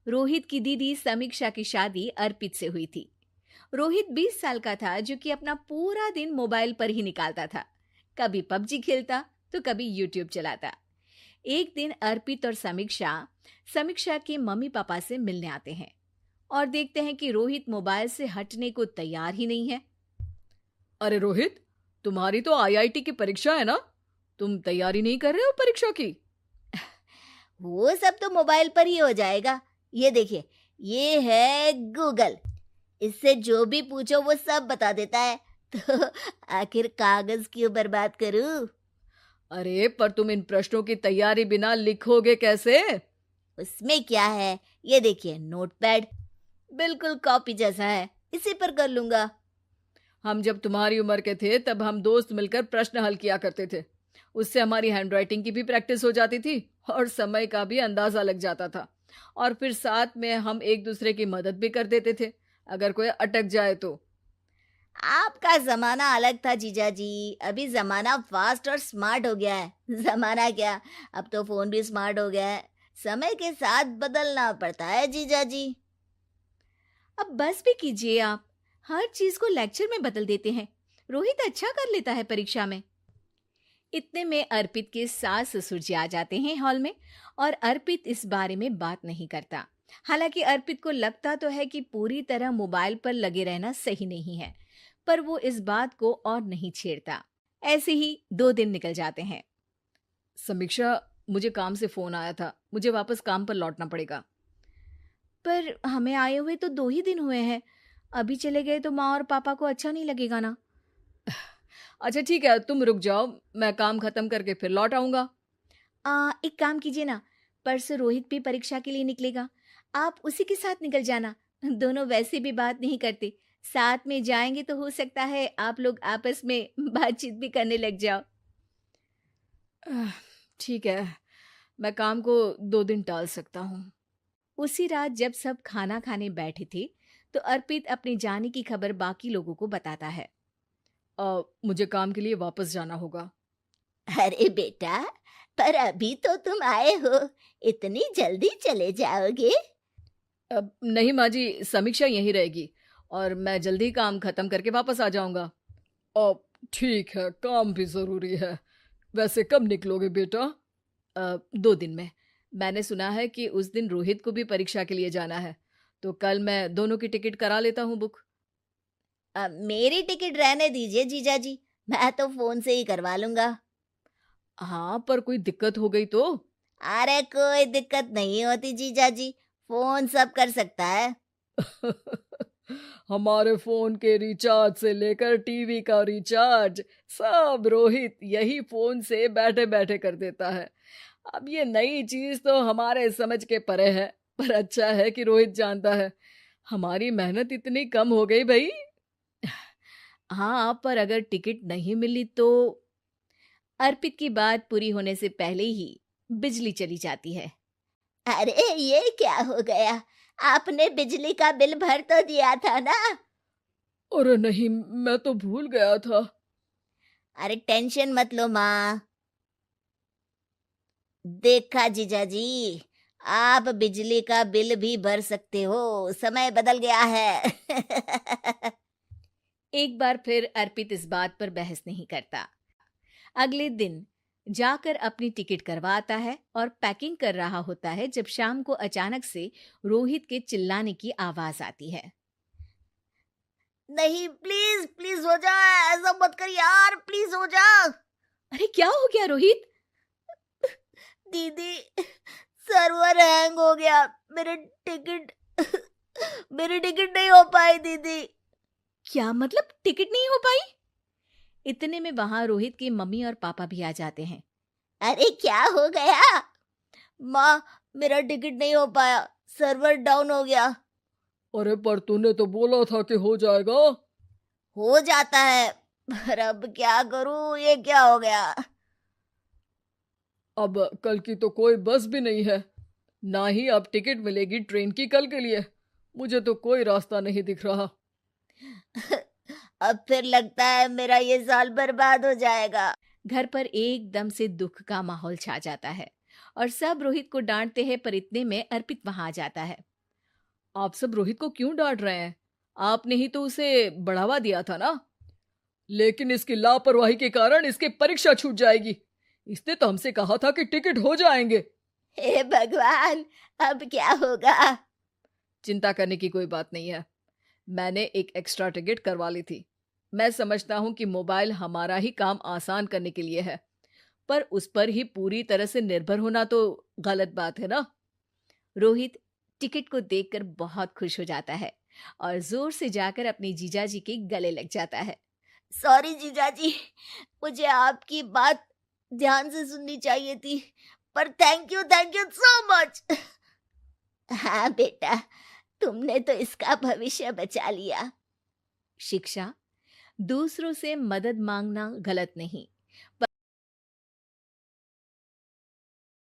रोहित की दीदी समीक्षा की शादी अर्पित से हुई थी। रोहित 20 साल का था, जो कि अपना पूरा दिन मोबाइल पर ही निकालता था। कभी पबजी खेलता तो कभी यूट्यूब चलाता। एक दिन अर्पित और समीक्षा समीक्षा के मम्मी पापा से मिलने आते हैं और देखते हैं कि रोहित मोबाइल से हटने को तैयार ही नहीं है। अरे रोहित, तुम्हारी तो आईआईटी की परीक्षा है ना? तुम तैयारी नहीं कर रहे हो परीक्षा की? वो सब तो मोबाइल पर ही हो जाएगा। ये देखिए, ये है गूगल। इससे जो भी पूछो वो सब बता देता है। तो आखिर कागज क्यों बर्बाद करूं? अरे पर तुम इन प्रश्नों की तैयारी बिना लिखोगे कैसे? उसमें क्या है, ये देखिए नोटपैड, बिल्कुल कॉपी जैसा है, इसी पर कर लूंगा। हम जब तुम्हारी उम्र के थे तब हम दोस्त मिलकर प्रश्न हल किया करते थे। उससे हमारी हैंडराइटिंग की भी प्रैक्टिस हो जाती थी और समय का भी अंदाजा लग जाता था। और फिर साथ में हम एक दूसरे की मदद भी कर देते थे अगर कोई अटक जाए तो। आपका जमाना अलग था जीजा जी। अभी जमाना फास्ट और स्मार्ट हो गया है। जमाना क्या, अब तो फोन भी स्मार्ट हो गया है। समय के साथ बदलना पड़ता है जीजा जी। अब बस भी कीजिए आप, हर चीज को लेक्चर में बदल देते हैं। रोहित अच्छा कर लेता है परीक्षा में। इतने में अर्पित के सास ससुर जी आ जाते हैं हॉल में, और अर्पित इस बारे में बात नहीं करता। हालांकि अर्पित को लगता तो है कि पूरी तरह मोबाइल पर लगे रहना सही नहीं है, पर वो इस बात को और नहीं छेड़ता। ऐसे ही 2 दिन निकल जाते हैं। समीक्षा, मुझे काम से फोन आया था, मुझे वापस काम पर लौटना पड़ेगा। पर हमें आए हुए तो 2 ही दिन हुए हैं। अभी चले गए तो माँ और पापा को अच्छा नहीं लगेगा ना। अच्छा ठीक है, तुम रुक जाओ, मैं काम खत्म करके फिर लौट आऊंगा। एक काम कीजिए ना, परसों रोहित भी परीक्षा के लिए निकलेगा, आप उसी के साथ निकल जाना। दोनों वैसे भी बात नहीं करते, साथ में जाएंगे तो हो सकता है आप लोग आपस में बातचीत भी करने लग जाओ। आह, ठीक है, मैं काम को 2 दिन टाल सकता हूँ। उसी रात जब सब खाना खाने बैठे थे, तो अर्पित अपने जाने की खबर बाकी लोगों को बताता है। मुझे काम के लिए वापस जाना होगा। अरे बेटा, पर अभी तो तुम आए हो, इतनी जल्दी चले जाओगे? नहीं माँ जी, समीक्षा यहीं रहेगी और मैं जल्दी काम खत्म करके वापस आ जाऊंगा। अब ठीक है, काम भी जरूरी है। वैसे कब निकलोगे बेटा? 2 दिन में। मैंने सुना है कि उस दिन रोहित को भी परीक्षा के लिए जाना है, तो कल मैं दोनों की टिकट करा लेता हूँ बुक। मेरी टिकट रहने दीजिए जीजा जी, मैं तो फोन से ही करवा लूंगा। हाँ, पर कोई दिक्कत हो गई तो? अरे कोई दिक्कत नहीं होती जीजा जी, फोन सब कर सकता है। हमारे फोन के रिचार्ज से लेकर टीवी का रिचार्ज सब रोहित यही फोन से बैठे बैठे कर देता है। अब ये नई चीज तो हमारे समझ के परे है, पर अच्छा है कि रोहित जानता है। हमारी मेहनत इतनी कम हो गई भाई। हाँ, पर अगर टिकट नहीं मिली तो? अर्पित की बात पूरी होने से पहले ही बिजली चली जाती है। अरे ये क्या हो गया, आपने बिजली का बिल भर तो दिया था ना? अरे नहीं, मैं तो भूल गया था। अरे टेंशन मत लो माँ। देखा जीजा जी, आप बिजली का बिल भी भर सकते हो, समय बदल गया है। एक बार फिर अर्पित इस बात पर बहस नहीं करता। अगले दिन जाकर अपनी टिकट करवाता है और पैकिंग कर रहा होता है, जब शाम को अचानक से रोहित के चिल्लाने की आवाज आती है। नहीं, प्लीज प्लीज हो जा, ऐसा मत कर यार, प्लीज हो जा। अरे क्या हो गया रोहित? दीदी, सर्वर हैंग हो गया, मेरे टिकट मेरी टिकट नहीं हो पाई दीदी। क्या मतलब टिकट नहीं हो पाई? इतने में वहां रोहित के मम्मी और पापा भी आ जाते हैं। अरे क्या हो गया? माँ, मेरा टिकट नहीं हो पाया, सर्वर डाउन हो गया। अरे पर तूने तो बोला था कि हो जाएगा। हो जाता है, पर अब क्या करूं, ये क्या हो गया? अब कल की तो कोई बस भी नहीं है, ना ही अब टिकट मिलेगी ट्रेन की कल के लिए। मुझे तो कोई रास्ता नहीं दिख रहा। अब फिर लगता है मेरा ये साल बर्बाद हो जाएगा। घर पर एकदम से दुख का माहौल छा जाता है और सब रोहित को डांटते हैं, पर इतने में अर्पित वहां आ जाता है। आप सब रोहित को क्यों डांट रहे हैं? आपने ही तो उसे बढ़ावा दिया था ना। लेकिन इसकी लापरवाही के कारण इसकी परीक्षा छूट जाएगी। इसने तो हमसे कहा था कि टिकट हो जाएंगे। हे भगवान, अब क्या होगा? चिंता करने की कोई बात नहीं है। मैंने एक एक्स्ट्रा टिकट करवा ली थी। मैं समझता हूँ कि मोबाइल हमारा ही काम आसान करने के लिए है, पर उस पर ही पूरी तरह से निर्भर होना तो गलत बात है ना। रोहित टिकट को देखकर बहुत खुश हो जाता है और जोर से जाकर अपने जीजाजी के गले लग जाता है। सॉरी जीजाजी, मुझे आपकी बात ध्यान से सुननी चाहिए थी, पर थैंक यू सो मच। हाँ बेटा, तुमने तो इसका भविष्य बचा लिया। शिक्षा, दूसरों से मदद मांगना गलत नहीं,